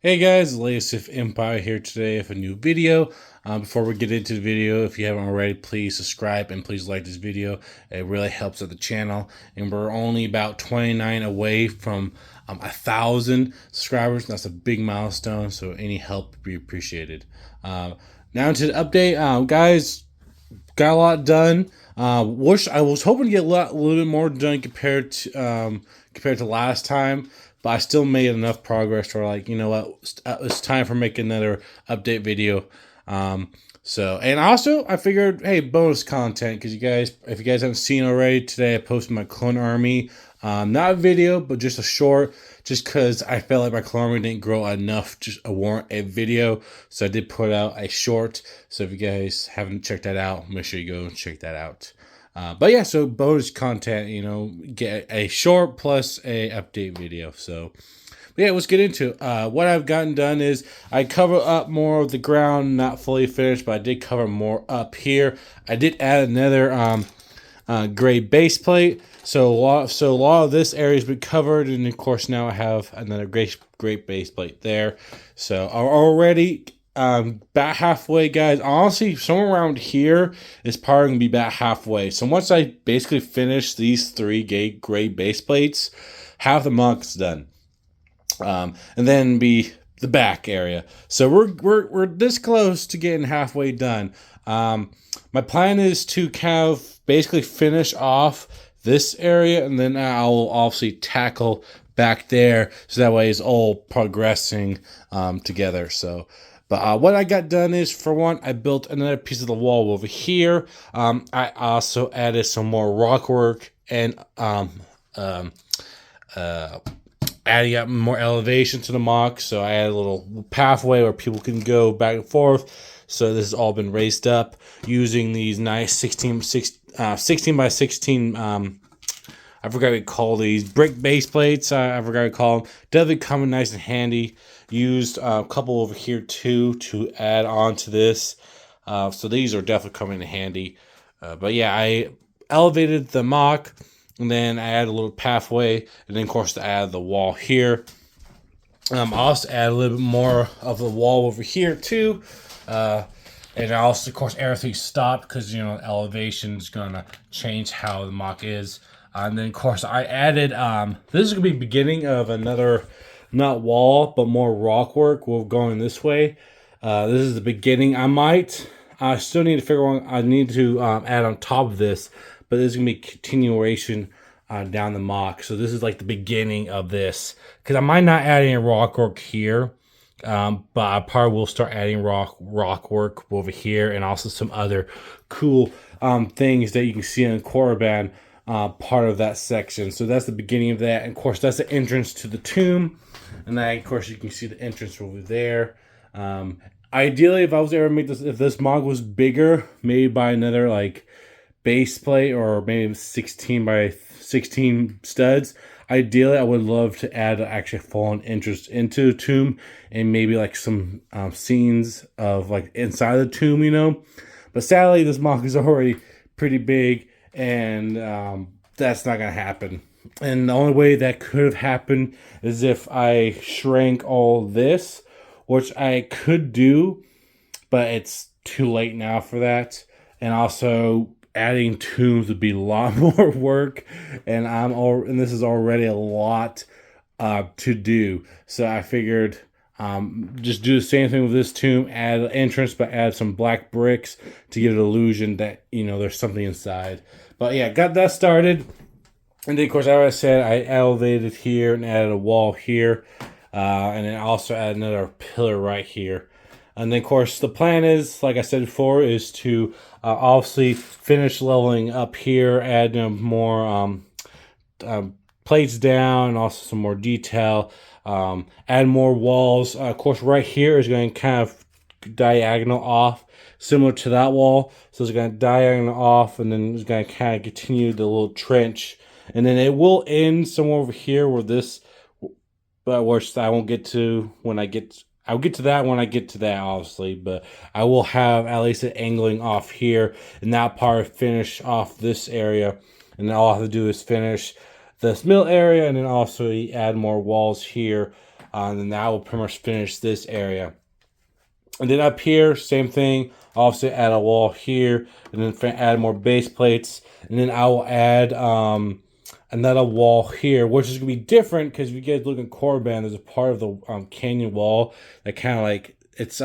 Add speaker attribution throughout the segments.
Speaker 1: Hey guys, Latest Empire here today with a new video. Before we get into the video, if you haven't already, please subscribe and please like this video. It really helps out the channel. And we're only about 29 away from 1,000 subscribers. That's a big milestone, so any help would be appreciated. Now into the update, guys. Got a lot done. Wish I was hoping to get a little bit more done compared to last time, but I still made enough progress for like, you know what, it's time for making another update video. And also I figured, hey, bonus content, because if you guys haven't seen already, today I posted my clone army, not a video, but just a short, just because I felt like my clone army didn't grow enough just to warrant a video, so I did put out a short. So if you guys haven't checked that out, make sure you go and check that out. But yeah, so bonus content, get a short plus a update video. So but yeah, let's get into it. What I've gotten done is I cover up more of the ground, not fully finished, but I did cover more up here. I did add another gray base plate. So a lot of this area has been covered, and of course now I have another great base plate there. So already about halfway, guys. Honestly, somewhere around here is probably gonna be about halfway. So once I basically finish these three gray base plates, half the mock's done. And then be the back area. So we're this close to getting halfway done. My plan is to kind of basically finish off this area, and then I'll obviously tackle back there, so that way it's all progressing together. So. But what I got done is, for one, I built another piece of the wall over here. I also added some more rock work and adding up more elevation to the mock. So I added a little pathway where people can go back and forth. So this has all been raised up using these nice 16 by 16 I forgot what to call these brick base plates. I forgot what to call them. Definitely coming nice and handy. Used a couple over here too to add on to this. So these are definitely coming in handy. But yeah, I elevated the mock, and then I added a little pathway, and then of course I added the wall here. I also add a little bit more of the wall over here too. And I also, of course, everything stopped because, elevation is going to change how the mock is. And then, of course, I added, this is going to be the beginning of another, not wall, but more rock work. We're going this way. This is the beginning. I still need to figure out, I need to add on top of this, but this is going to be continuation down the mock. So this is like the beginning of this, because I might not add any rock work here. But I probably will start adding rock work over here, and also some other cool things that you can see in Korriban part of that section. So that's the beginning of that, and of course that's the entrance to the tomb, and then of course you can see the entrance over there. Ideally, if I was ever make this, if this mod was bigger, maybe by another like base plate, or maybe 16 by 16 studs. Ideally, I would love to add actually full-on entrance into the tomb, and maybe like some scenes of like inside the tomb, But sadly, this mock is already pretty big, and that's not gonna happen. And the only way that could have happened is if I shrank all this, which I could do, but it's too late now for that. And also, adding tombs would be a lot more work, and this is already a lot to do. So I figured just do the same thing with this tomb, add an entrance, but add some black bricks to give it an illusion that there's something inside. But yeah, got that started, and then of course, as I said, I elevated here and added a wall here, and then also add another pillar right here. And then, of course, the plan is, like I said before, is to obviously finish leveling up here, add more plates down, and also some more detail, add more walls. Of course, right here is going to kind of diagonal off, similar to that wall. So it's going to diagonal off, and then it's going to kind of continue the little trench. And then it will end somewhere over here where this, but which I won't get to when I get... I'll get to that when I get to that, obviously, but I will have at least it angling off here, and that part finish off this area, and then all I have to do is finish this middle area, and then also add more walls here, And then that will pretty much finish this area. And then up here, same thing. I'll also add a wall here, and then add more base plates. And then I will add another wall here, which is gonna be different because if you guys look at Korriban, there's a part of the canyon wall that kind of like it's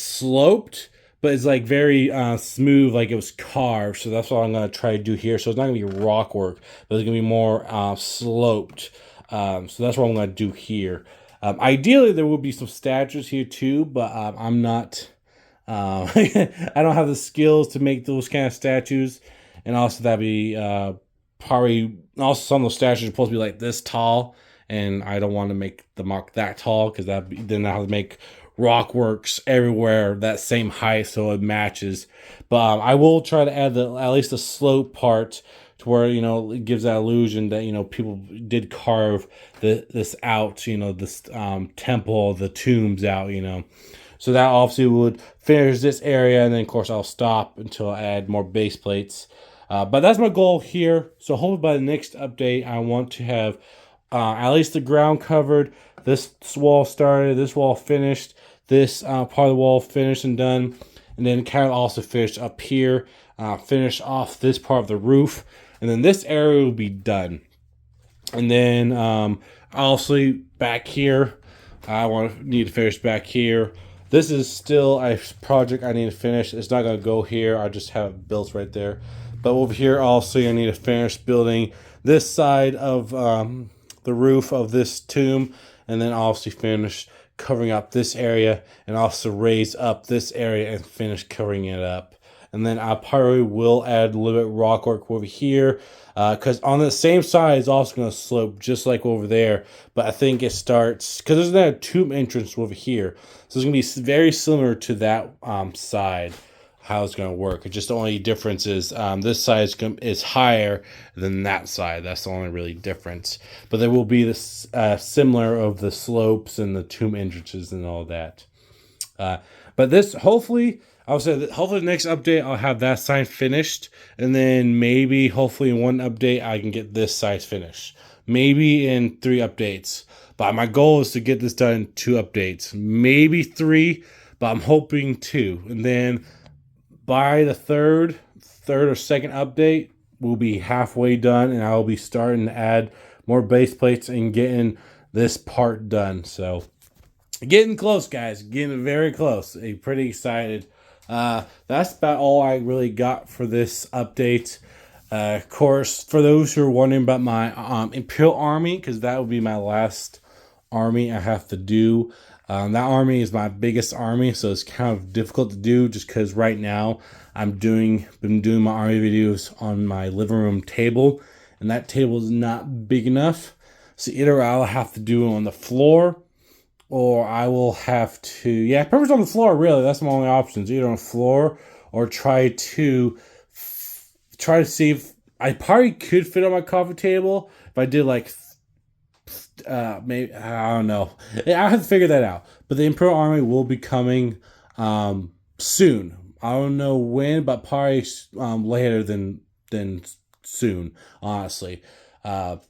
Speaker 1: sloped, but it's like very smooth, like it was carved. So that's what I'm gonna try to do here. So it's not gonna be rock work, but it's gonna be more sloped. So that's what I'm gonna do here. Ideally, there will be some statues here too, but I'm not. I don't have the skills to make those kind of statues, and also that'd be probably also some of those statues are supposed to be like this tall, and I don't want to make the mock that tall because then I have to make rock works everywhere that same height so it matches. But I will try to add at least the slope part to where it gives that illusion that people did carve this out, this temple, the tombs out, So that obviously would finish this area, and then of course I'll stop until I add more base plates. But that's my goal here. So hopefully by the next update, I want to have at least the ground covered, this wall started, this wall finished, this part of the wall finished and done, and then kind of also finish up here, finish off this part of the roof, and then this area will be done. And then also back here, need to finish back here. This is still a project I need to finish. It's not gonna go here. I just have it built right there. But over here also, I need to finish building this side of the roof of this tomb, and then also finish covering up this area, and also raise up this area and finish covering it up. And then I probably will add a little bit of rock work over here, because on the same side is also going to slope just like over there. But I think it starts because there's that tomb entrance over here, so it's going to be very similar to that side. How it's going to work. It's just the only difference is this side is higher than that side. That's the only really difference. But there will be this similar of the slopes and the tomb entrances and all that. But this hopefully, I'll say that hopefully the next update I'll have that side finished, and then maybe hopefully in one update I can get this side finished. Maybe in 3 updates. But my goal is to get this done in 2 updates, maybe 3, but I'm hoping 2, and then by the third or second update, we'll be halfway done, and I'll be starting to add more base plates and getting this part done. So, getting close, guys. Getting very close. I'm pretty excited. That's about all I really got for this update. Of course, for those who are wondering about my Imperial Army, because that will be my last army I have to do. That army is my biggest army, so it's kind of difficult to do just because right now I've been doing my army videos on my living room table, and that table is not big enough. So either I'll have to do it on the floor, or I will have to, pretty much on the floor, really. That's my only options, either on the floor or try to see if I probably could fit on my coffee table if I did like maybe I don't know. I have to figure that out. But the Imperial Army will be coming soon. I don't know when, but probably later than soon, honestly. But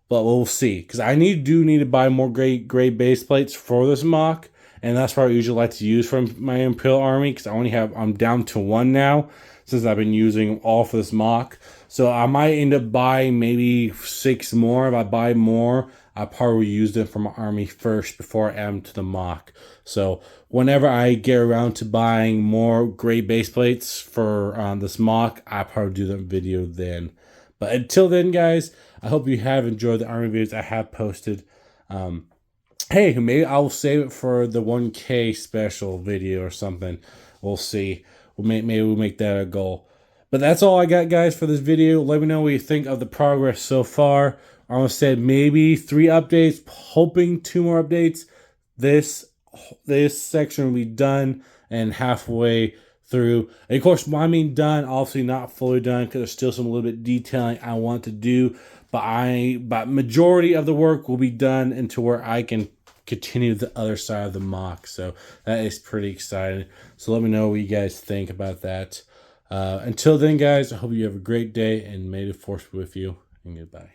Speaker 1: we'll see. Because I do need to buy more gray base plates for this mock, and that's what I usually like to use from my Imperial Army. Because I'm down to 1 now, since I've been using them all for this mock. So I might end up buying maybe 6 more. If I buy more, I probably use them for my army first before I add them to the mock. So whenever I get around to buying more gray base plates for this mock, I probably do that video then. But until then, guys, I hope you have enjoyed the army videos I have posted. Hey, maybe I'll save it for the 1K special video or something. We'll see. Maybe we'll make that a goal. But that's all I got, guys, for this video. Let me know what you think of the progress so far. I almost said maybe 3 updates, hoping 2 more updates. This section will be done and halfway through. And of course, when I mean done, obviously not fully done because there's still some little bit detailing I want to do. But majority of the work will be done into where I can continue the other side of the mock. So that is pretty exciting. So let me know what you guys think about that. Until then, guys, I hope you have a great day, and may the force be with you, and goodbye.